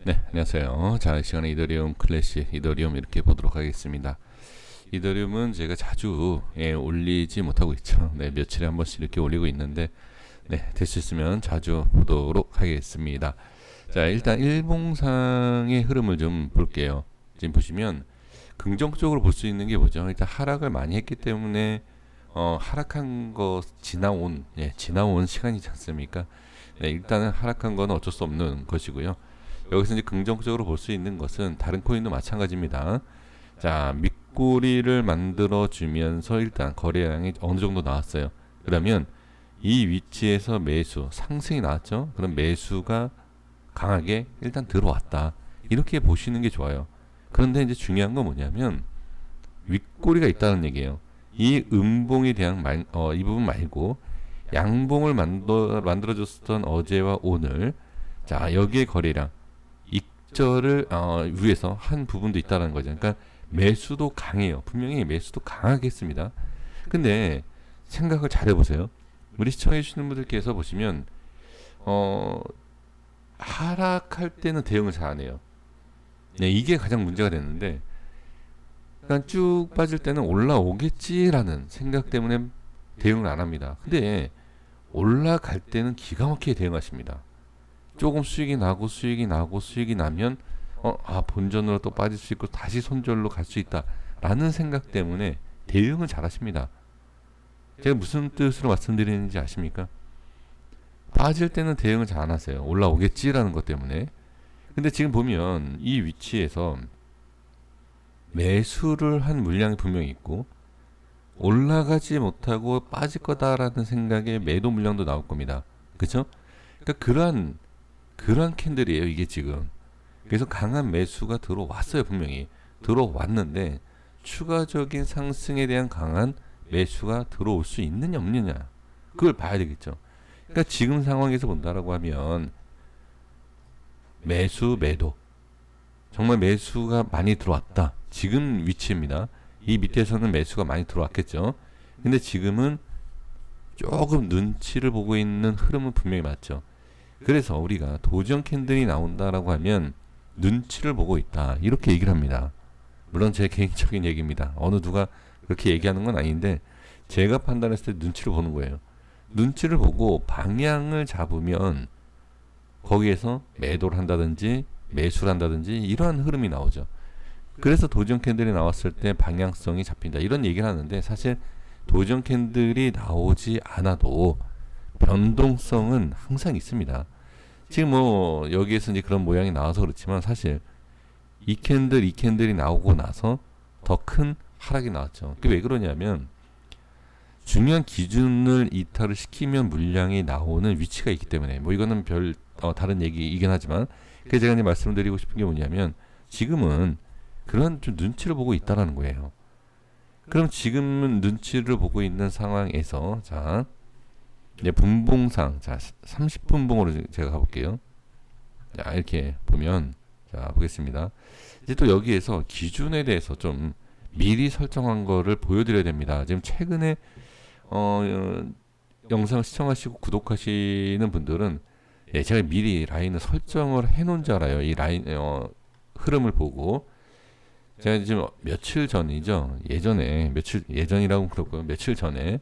네, 안녕하세요. 자, 이 시간에 이더리움 클래식, 이더리움 이렇게 보도록 하겠습니다. 이더리움은 제가 자주 올리지 못하고 있죠. 네, 며칠에 한 번씩 이렇게 올리고 있는데, 네, 될 수 있으면 자주 보도록 하겠습니다. 자, 일단 일봉상의 흐름을 좀 볼게요. 지금 보시면 긍정적으로 볼 수 있는 게 뭐죠? 일단 하락을 많이 했기 때문에 하락한 거 지나온 시간이지 않습니까? 네, 일단은 하락한 건 어쩔 수 없는 것이고요. 여기서 이제 긍정적으로 볼 수 있는 것은 다른 코인도 마찬가지입니다. 자, 밑꼬리를 만들어 주면서 일단 거래량이 어느 정도 나왔어요. 그러면 이 위치에서 매수, 상승이 나왔죠? 그럼 매수가 강하게 일단 들어왔다. 이렇게 보시는 게 좋아요. 그런데 이제 중요한 건 뭐냐면 윗꼬리가 있다는 얘기예요. 이 음봉에 대한 이 부분 말고 양봉을 만들어줬던 어제와 오늘, 자, 여기에 거래량 익절을 위해서 한 부분도 있다는 거죠. 그러니까 매수도 강해요. 분명히 매수도 강하겠습니다. 근데 생각을 잘 해보세요. 우리 시청해 주시는 분들께서 보시면 하락할 때는 대응을 잘 안 해요. 네, 이게 가장 문제가 되는데, 그러니까 쭉 빠질 때는 올라오겠지라는 생각 때문에 대응을 안 합니다. 근데 올라갈 때는 기가 막히게 대응하십니다. 조금 수익이 나고 수익이 나고 수익이 나면 본전으로 또 빠질 수 있고 다시 손절로 갈 수 있다라는 생각 때문에 대응을 잘 하십니다. 제가 무슨 뜻으로 말씀드리는지 아십니까? 빠질 때는 대응을 잘 안 하세요. 올라오겠지라는 것 때문에. 근데 지금 보면 이 위치에서 매수를 한 물량이 분명히 있고 올라가지 못하고 빠질 거다라는 생각에 매도 물량도 나올 겁니다. 그렇죠? 그러니까 그러한 캔들이에요, 이게 지금. 그래서 강한 매수가 들어왔어요, 분명히. 들어왔는데 추가적인 상승에 대한 강한 매수가 들어올 수 있느냐 없느냐, 그걸 봐야 되겠죠. 그러니까 지금 상황에서 본다라고 하면 매도, 정말 매수가 많이 들어왔다. 지금 위치입니다. 이 밑에서는 매수가 많이 들어왔겠죠. 근데 지금은 조금 눈치를 보고 있는 흐름은 분명히 맞죠. 그래서 우리가 도전 캔들이 나온다라고 하면 눈치를 보고 있다, 이렇게 얘기를 합니다. 물론 제 개인적인 얘기입니다. 어느 누가 그렇게 얘기하는 건 아닌데 제가 판단했을 때 눈치를 보는 거예요. 눈치를 보고 방향을 잡으면 거기에서 매도를 한다든지 매수를 한다든지 이러한 흐름이 나오죠. 그래서 도전 캔들이 나왔을 때 방향성이 잡힌다, 이런 얘기를 하는데, 사실 도전 캔들이 나오지 않아도 변동성은 항상 있습니다. 지금 뭐 여기에서 이제 그런 모양이 나와서 그렇지만 사실 이 캔들이 나오고 나서 더 큰 하락이 나왔죠. 그게 왜 그러냐면 중요한 기준을 이탈을 시키면 물량이 나오는 위치가 있기 때문에, 뭐 이거는 다른 얘기이긴 하지만, 그래서 제가 이제 말씀드리고 싶은 게 뭐냐면 지금은 그런 좀 눈치를 보고 있다라는 거예요. 그럼 지금은 눈치를 보고 있는 상황에서, 자, 이제 분봉상, 자, 30분봉으로 제가 가볼게요. 자, 이렇게 보면, 자, 보겠습니다. 이제 또 여기에서 기준에 대해서 좀 미리 설정한 거를 보여드려야 됩니다. 지금 최근에 영상을 시청하시고 구독하시는 분들은 제가 미리 라인을 설정을 해놓은 줄 알아요. 이 라인 흐름을 보고. 제가 지금 며칠 전이죠. 예전이라고 그렇고요. 며칠 전에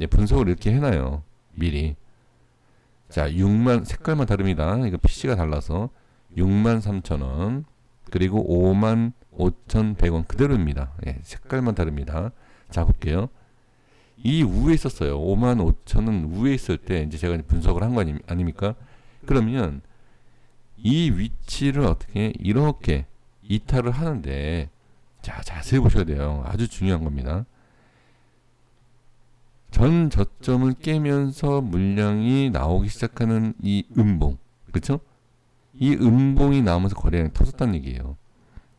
분석을 이렇게 해놔요, 미리. 자, 6만, 색깔만 다릅니다. 이거 PC가 달라서 63,000원, 그리고 55,100원 그대로입니다. 색깔만 다릅니다. 자, 볼게요. 이 위에 있었어요. 55,000원 위에 있을 때 이제 제가 분석을 한 거 아닙니까? 그러면 이 위치를 어떻게 이렇게 이탈을 하는데, 자, 자세히 보셔야 돼요. 아주 중요한 겁니다. 전 저점을 깨면서 물량이 나오기 시작하는 이 음봉, 그렇죠? 이 음봉이 나오면서 거래량이 터졌다는 얘기예요.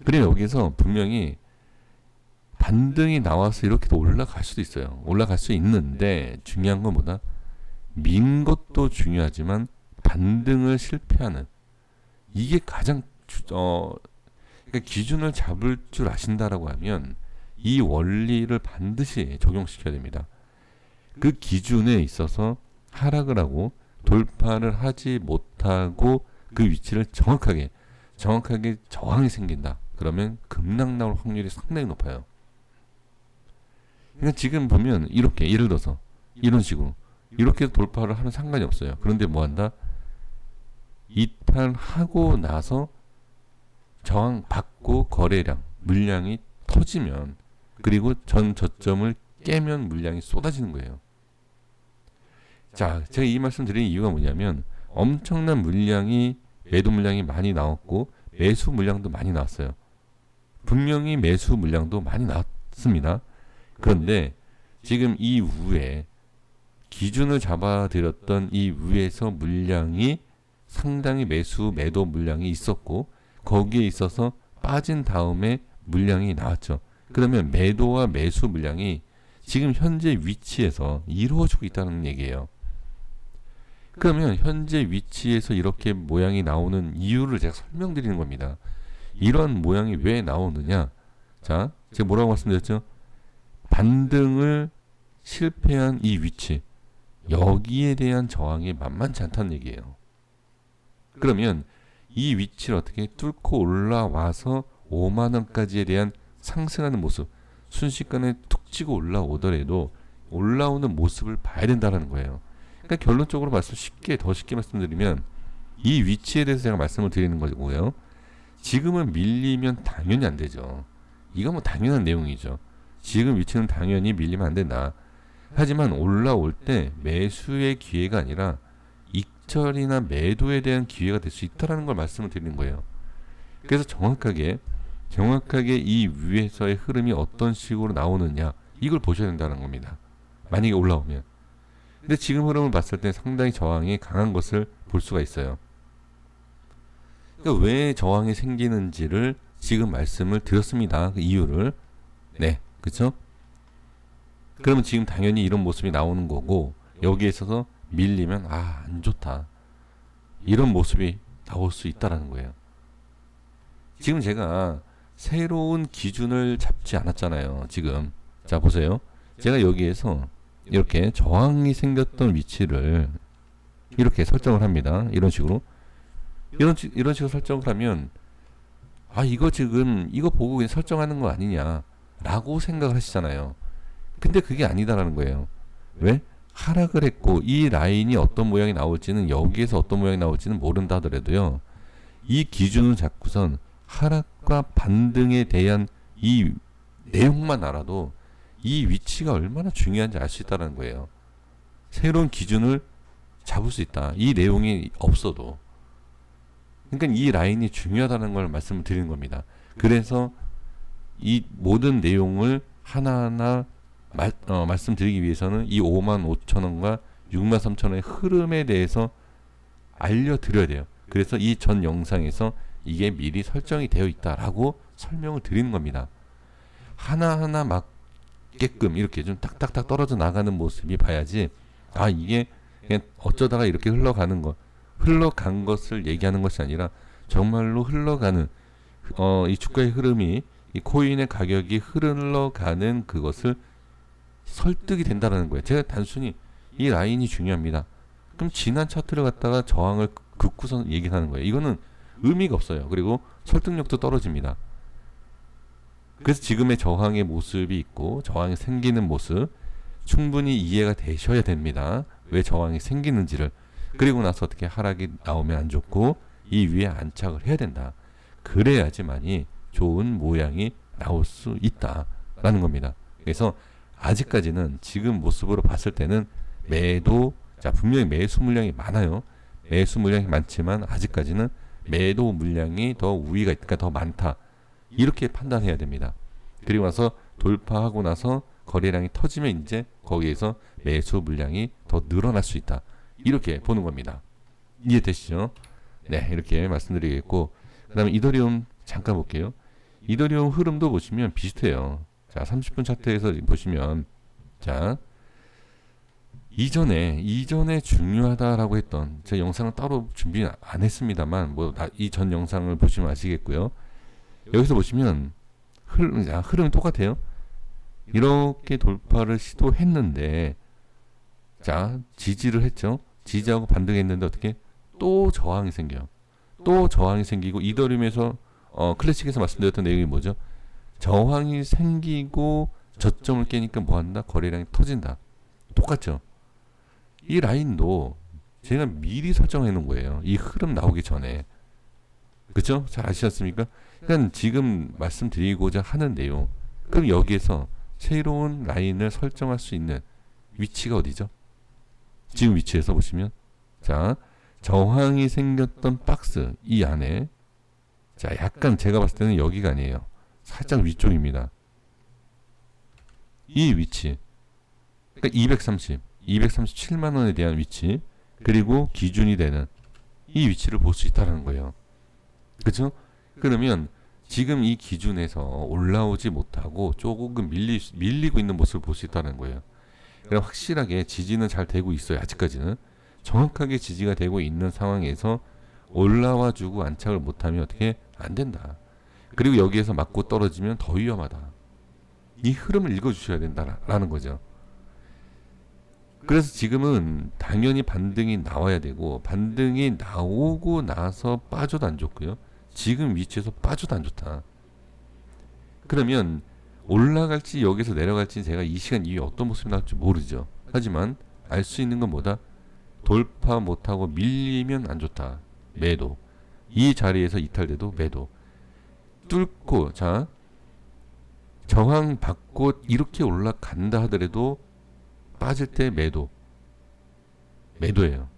그리고 여기서 분명히 반등이 나와서 이렇게 올라갈 수도 있어요. 올라갈 수 있는데 중요한 건 뭐다? 민 것도 중요하지만 반등을 실패하는, 이게 가장 그러니까 기준을 잡을 줄 아신다라고 하면 이 원리를 반드시 적용시켜야 됩니다. 그 기준에 있어서 하락을 하고 돌파를 하지 못하고 그 위치를 정확하게 저항이 생긴다. 그러면 급락 나올 확률이 상당히 높아요. 그러니까 지금 보면 이렇게 예를 들어서 이런 식으로 이렇게 돌파를 하면 상관이 없어요. 그런데 뭐 한다? 이탈하고 나서 저항 받고 거래량, 물량이 터지면 그리고 전 저점을 깨면 물량이 쏟아지는 거예요. 자, 제가 이 말씀 드리는 이유가 뭐냐면 엄청난 물량이 매도 물량이 많이 나왔고 매수 물량도 많이 나왔어요. 분명히 매수 물량도 많이 나왔습니다. 그런데 지금 이 위에 기준을 잡아드렸던 이 위에서 물량이 상당히 매도 물량이 있었고 거기에 있어서 빠진 다음에 물량이 나왔죠. 그러면 매도와 매수 물량이 지금 현재 위치에서 이루어지고 있다는 얘기예요. 그러면 현재 위치에서 이렇게 모양이 나오는 이유를 제가 설명드리는 겁니다. 이런 모양이 왜 나오느냐? 자, 제가 뭐라고 말씀드렸죠? 반등을 실패한 이 위치, 여기에 대한 저항이 만만치 않다는 얘기예요. 그러면 이 위치를 어떻게 뚫고 올라와서 5만원까지에 대한 상승하는 모습, 순식간에 툭 치고 올라오더라도 올라오는 모습을 봐야 된다는 거예요. 그러니까 결론적으로 더 쉽게 말씀드리면 이 위치에 대해서 제가 말씀을 드리는 거고요. 지금은 밀리면 당연히 안 되죠. 이건 뭐 당연한 내용이죠. 지금 위치는 당연히 밀리면 안 된다. 하지만 올라올 때 매수의 기회가 아니라 익절이나 매도에 대한 기회가 될 수 있다는 걸 말씀을 드리는 거예요. 그래서 정확하게 이 위에서의 흐름이 어떤 식으로 나오느냐 이걸 보셔야 된다는 겁니다. 만약에 올라오면. 근데 지금 흐름을 봤을 때 상당히 저항이 강한 것을 볼 수가 있어요. 그러니까 왜 저항이 생기는지를 지금 말씀을 드렸습니다. 그 이유를. 네, 그렇죠? 그러면 지금 당연히 이런 모습이 나오는 거고 여기에 있어서 밀리면 안 좋다. 이런 모습이 나올 수 있다라는 거예요. 지금 제가 새로운 기준을 잡지 않았잖아요. 지금. 자, 보세요. 제가 여기에서 이렇게 저항이 생겼던 위치를 이렇게 설정을 합니다. 이런 식으로. 이런 식으로 설정을 하면 이거 보고 그냥 설정하는 거 아니냐 라고 생각을 하시잖아요. 근데 그게 아니다라는 거예요. 왜? 하락을 했고 이 라인이 어떤 모양이 나올지는 여기에서 어떤 모양이 나올지는 모른다 하더라도요. 이 기준을 잡고선 하락과 반등에 대한 이 내용만 알아도 이 위치가 얼마나 중요한지 알 수 있다는 거예요. 새로운 기준을 잡을 수 있다. 이 내용이 없어도. 그러니까 이 라인이 중요하다는 걸 말씀을 드리는 겁니다. 그래서 이 모든 내용을 하나하나 말씀드리기 위해서는 이 55,000원과 63,000원의 흐름에 대해서 알려드려야 돼요. 그래서 이 전 영상에서 이게 미리 설정이 되어 있다라고 설명을 드리는 겁니다. 하나하나 맞게끔 이렇게 좀 딱딱딱 떨어져 나가는 모습이 봐야지 이게 그냥 어쩌다가 이렇게 흘러간 것을 얘기하는 것이 아니라 정말로 흘러가는 이 주가의 흐름이 이 코인의 가격이 흘러가는 그것을 설득이 된다는 거예요. 제가 단순히 이 라인이 중요합니다. 그럼 지난 차트를 갖다가 저항을 긋고서 얘기하는 거예요. 이거는 의미가 없어요. 그리고 설득력도 떨어집니다. 그래서 지금의 저항의 모습이 있고 저항이 생기는 모습 충분히 이해가 되셔야 됩니다. 왜 저항이 생기는지를. 그리고 나서 어떻게 하락이 나오면 안 좋고 이 위에 안착을 해야 된다. 그래야지만이 좋은 모양이 나올 수 있다라는 겁니다. 그래서 아직까지는 지금 모습으로 봤을 때는 분명히 매수 물량이 많아요. 매수 물량이 많지만 아직까지는 매도 물량이 더 우위가 있으니까 더 많다. 이렇게 판단해야 됩니다. 그리고 나서 돌파하고 나서 거래량이 터지면 이제 거기에서 매수 물량이 더 늘어날 수 있다. 이렇게 보는 겁니다. 이해되시죠? 네, 이렇게 말씀드리겠고, 그 다음에 이더리움 잠깐 볼게요. 이더리움 흐름도 보시면 비슷해요. 자, 30분 차트에서 보시면, 자, 이전에 중요하다라고 했던, 제 영상을 따로 준비 안 했습니다만, 이 전 영상을 보시면 아시겠고요. 여기서 보시면, 흐름이 똑같아요. 이렇게 돌파를 시도했는데, 자, 지지를 했죠. 지지하고 반등했는데 어떻게? 또 저항이 생겨요. 또 저항이 생기고 이더리움에서 클래식에서 말씀드렸던 내용이 뭐죠? 저항이 생기고 저점을 깨니까 뭐한다? 거래량이 터진다. 똑같죠? 이 라인도 제가 미리 설정해 놓은 거예요. 이 흐름 나오기 전에. 그쵸? 잘 아시겠습니까? 그러니까 지금 말씀드리고자 하는 내용. 그럼 여기에서 새로운 라인을 설정할 수 있는 위치가 어디죠? 지금 위치에서 보시면 자, 저항이 생겼던 박스 이 안에 자, 약간 제가 봤을 때는 여기가 아니에요. 살짝 위쪽입니다. 이 위치 그러니까 237만 원에 대한 위치 그리고 기준이 되는 이 위치를 볼 수 있다는 거예요. 그렇죠? 그러면 지금 이 기준에서 올라오지 못하고 조금 밀리고 있는 모습을 볼 수 있다는 거예요. 그럼 확실하게 지지는 잘 되고 있어요. 아직까지는 정확하게 지지가 되고 있는 상황에서 올라와 주고 안착을 못하면 어떻게 안 된다. 그리고 여기에서 맞고 떨어지면 더 위험하다. 이 흐름을 읽어주셔야 된다라는 거죠. 그래서 지금은 당연히 반등이 나와야 되고 반등이 나오고 나서 빠져도 안 좋고요. 지금 위치에서 빠져도 안 좋다. 그러면 올라갈지 여기서 내려갈지 제가 이 시간 이후에 어떤 모습이 나올지 모르죠. 하지만 알 수 있는 건 뭐다? 돌파 못하고 밀리면 안 좋다. 매도. 이 자리에서 이탈돼도 매도. 뚫고 자 저항 받고 이렇게 올라간다 하더라도 빠질 때 매도. 매도예요.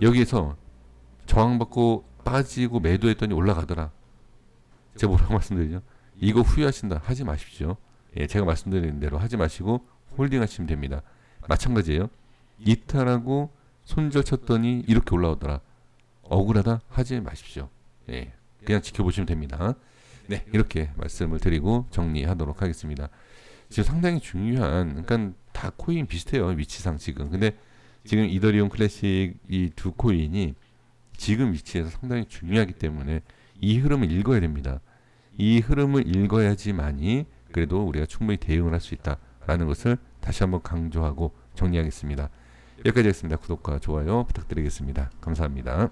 여기에서 저항 받고 빠지고 매도했더니 올라가더라. 제가 뭐라고 말씀드리죠? 이거 후회하신다. 하지 마십시오. 예, 제가 말씀드린 대로 하지 마시고 홀딩 하시면 됩니다. 마찬가지예요. 이탈하고 손절 쳤더니 이렇게 올라오더라. 억울하다? 하지 마십시오. 예, 그냥 지켜보시면 됩니다. 네, 이렇게 말씀을 드리고 정리하도록 하겠습니다. 지금 상당히 중요한, 그러니까 다 코인 비슷해요. 위치상 지금. 근데 지금 이더리움 클래식 이 두 코인이 지금 위치에서 상당히 중요하기 때문에 이 흐름을 읽어야 됩니다. 이 흐름을 읽어야지만이 그래도 우리가 충분히 대응을 할 수 있다라는 것을 다시 한번 강조하고 정리하겠습니다. 여기까지 하겠습니다. 구독과 좋아요 부탁드리겠습니다. 감사합니다.